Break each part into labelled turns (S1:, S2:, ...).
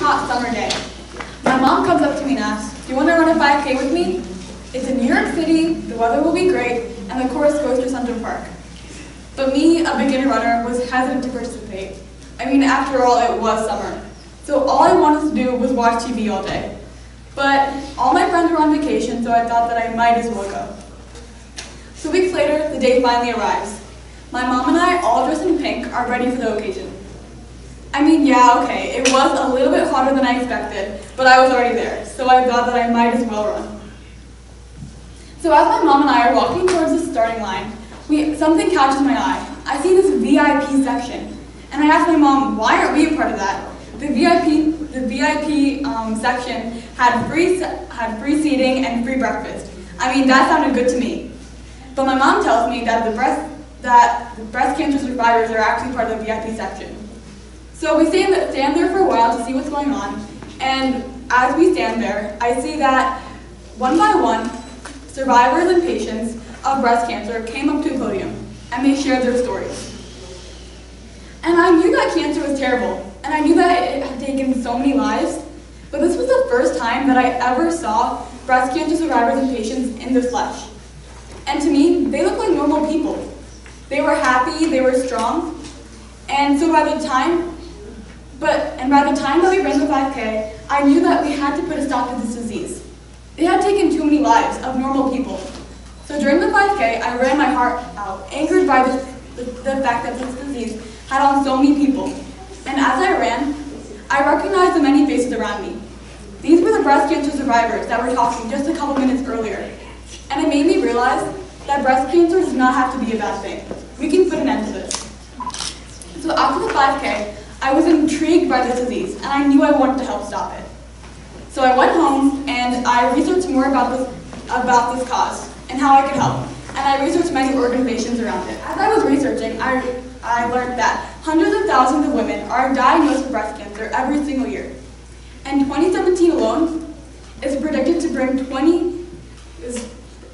S1: hot summer day. My mom comes up to me and asks, "Do you want to run a 5K with me? It's in New York City, the weather will be great, and the course goes through Central Park." But me, a beginner runner, was hesitant to participate. I mean, after all, it was summer. So all I wanted to do was watch TV all day. But all my friends were on vacation, so I thought that I might as well go. So weeks later, the day finally arrives. My mom and I, all dressed in pink, are ready for the occasion. I mean, yeah, okay, it was a little bit hotter than I expected, but I was already there, so I thought that I might as well run. So as my mom and I are walking towards the starting line, something catches my eye. I see this VIP section, and I asked my mom, why aren't we a part of that? The VIP section had free seating and free breakfast. I mean, that sounded good to me. But my mom tells me that the breast cancer survivors are actually part of the VIP section. So we stand there for a while to see what's going on, and as we stand there, I see that one by one, survivors and patients of breast cancer came up to a podium, and they shared their stories. And I knew that cancer was terrible, and I knew that it had taken so many lives, but this was the first time that I ever saw breast cancer survivors and patients in the flesh. And to me, they looked like normal people. They were happy, they were strong, and so by the time that we ran the 5K, I knew that we had to put a stop to this disease. It had taken too many lives of normal people. So during the 5K, I ran my heart out, angered by the fact that this disease had on so many people. And as I ran, I recognized the many faces around me. These were the breast cancer survivors that were talking just a couple minutes earlier. And it made me realize that breast cancer does not have to be a bad thing. We can put an end to this. So after the 5K, I was intrigued by this disease, and I knew I wanted to help stop it. So I went home, and I researched more about this cause, and how I could help. And I researched many organizations around it. As I was researching, I learned that hundreds of thousands of women are diagnosed with breast cancer every single year. And 2017 alone is predicted to bring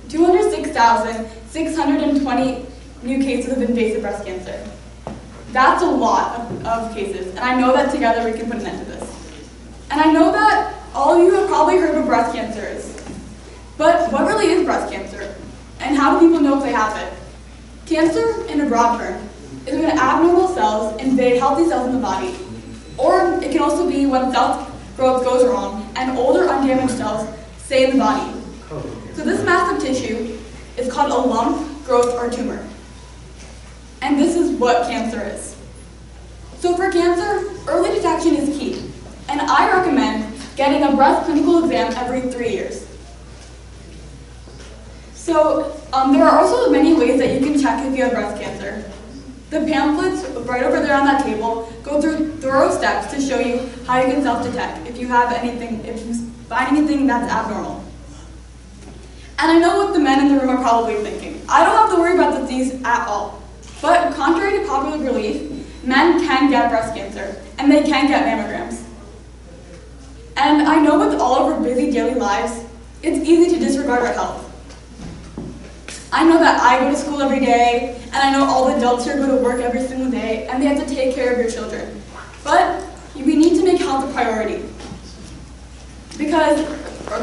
S1: 206,620 new cases of invasive breast cancer. That's a lot of cases, and I know that together we can put an end to this. And I know that all of you have probably heard what breast cancer is. But what really is breast cancer? And how do people know if they have it? Cancer, in a broad term, is when abnormal cells invade healthy cells in the body. Or it can also be when cell growth goes wrong and older undamaged cells stay in the body. So this mass of tissue is called a lump, growth, or tumor. And this is what cancer is. So for cancer, early detection is key. And I recommend getting a breast clinical exam every 3 years. So there are also many ways that you can check if you have breast cancer. The pamphlets right over there on that table go through thorough steps to show you how you can self-detect if you find anything that's abnormal. And I know what the men in the room are probably thinking. I don't have to worry about the disease at all. But contrary to popular belief, men can get breast cancer, and they can get mammograms. And I know with all of our busy daily lives, it's easy to disregard our health. I know that I go to school every day, and I know all the adults here go to work every single day, and they have to take care of your children. But we need to make health a priority. Because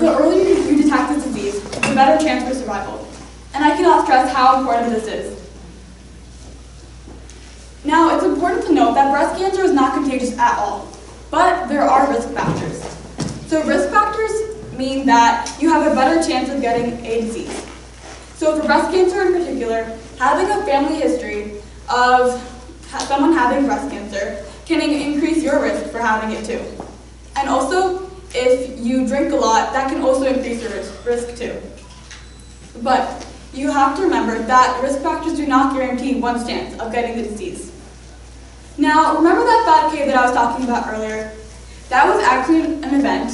S1: the earlier you detect this disease, the better chance for survival. And I cannot stress how important this is. Now, it's important to note that breast cancer is not contagious at all, but there are risk factors. So risk factors mean that you have a better chance of getting a disease. So for breast cancer in particular, having a family history of someone having breast cancer can increase your risk for having it too. And also, if you drink a lot, that can also increase your risk too. But you have to remember that risk factors do not guarantee one's chance of getting the disease. Now, remember that 5K that I was talking about earlier? That was actually an event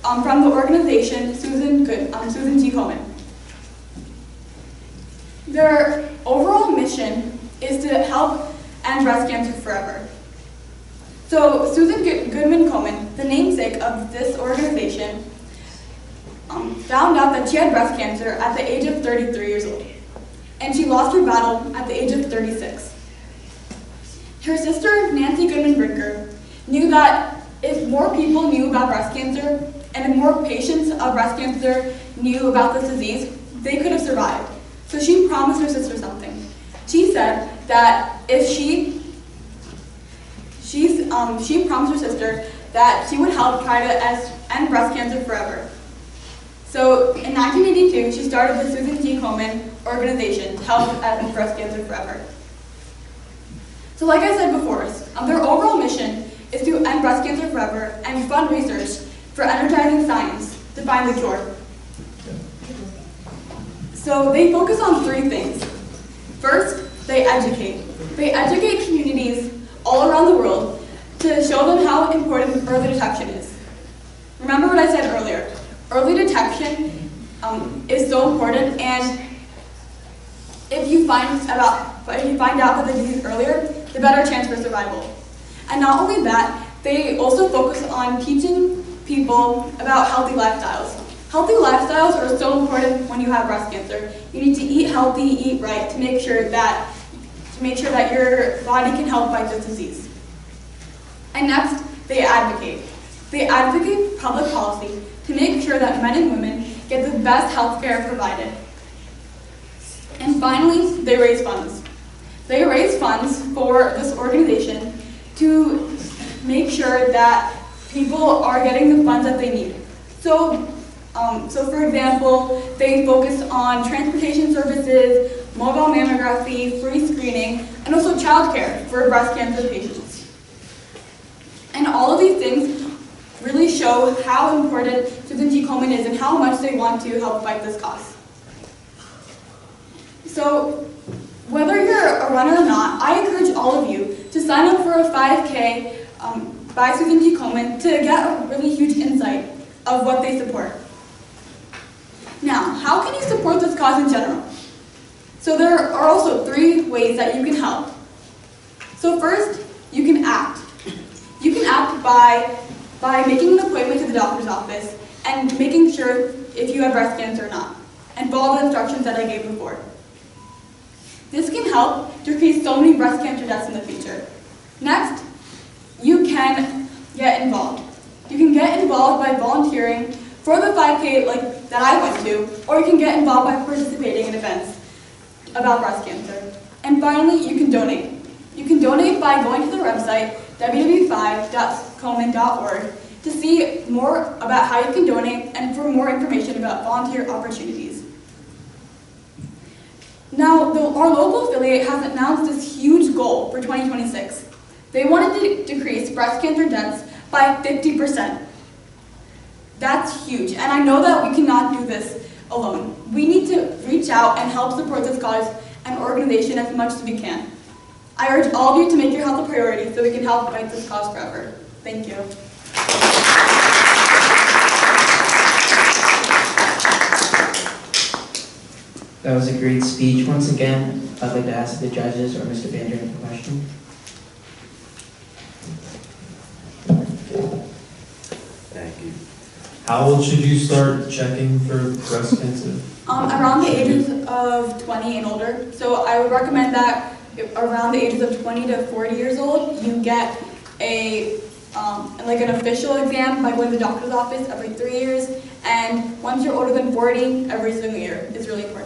S1: from the organization Susan G. Komen. Their overall mission is to help end breast cancer forever. So Susan Goodman Komen, the namesake of this organization, found out that she had breast cancer at the age of 33 years old, and she lost her battle at the age of 36. Her sister, Nancy Goodman Brinker, knew that if more people knew about breast cancer, and if more patients of breast cancer knew about this disease, they could have survived. So she promised her sister something. She said that if she promised her sister that she would help try to end breast cancer forever. So in 1982, she started the Susan G. Komen organization to help end breast cancer forever. So like I said before, their overall mission is to end breast cancer forever and fund research for energizing science to find the cure. So they focus on three things. First, they educate. They educate communities all around the world to show them how important early detection is. Remember what I said earlier. Early detection is so important, and if you find out about the disease earlier, the better chance for survival. And not only that, they also focus on teaching people about healthy lifestyles. Healthy lifestyles are so important when you have breast cancer. You need to eat healthy, eat right to make sure that your body can help fight this disease. And next, they advocate. They advocate public policy to make sure that men and women get the best health care provided. And finally, they raise funds. They raise funds for this organization to make sure that people are getting the funds that they need. So for example, they focus on transportation services, mobile mammography, free screening, and also childcare for breast cancer patients. And all of these things really show how important Susan G. Komen is and how much they want to help fight this cause. So whether you're a runner or not, I encourage all of you to sign up for a 5K by Susan G. Komen to get a really huge insight of what they support. Now, how can you support this cause in general? So there are also three ways that you can help. So first, you can act. You can act by making an appointment to the doctor's office and making sure if you have breast cancer or not, and follow the instructions that I gave before. This can help decrease so many breast cancer deaths in the future. Next, you can get involved. You can get involved by volunteering for the 5K that I went to, or you can get involved by participating in events about breast cancer. And finally, you can donate. You can donate by going to the website www.5.komen.org to see more about how you can donate and for more information about volunteer opportunities. Now, our local affiliate has announced this huge goal for 2026. They wanted to decrease breast cancer deaths by 50%. That's huge, and I know that we cannot do this alone. We need to reach out and help support this cause and organization as much as we can. I urge all of you to make your health a priority so we can help fight this cause forever. Thank you.
S2: That was a great speech. Once again, I'd like to ask the judges or Mr. Vander a question.
S3: Thank you.
S4: How old should you start checking for breast cancer?
S1: Around the ages of 20 and older. So I would recommend that around the ages of 20 to 40 years old, you get an official exam by going to the doctor's office every 3 years. And once you're older than 40, every single year is really important.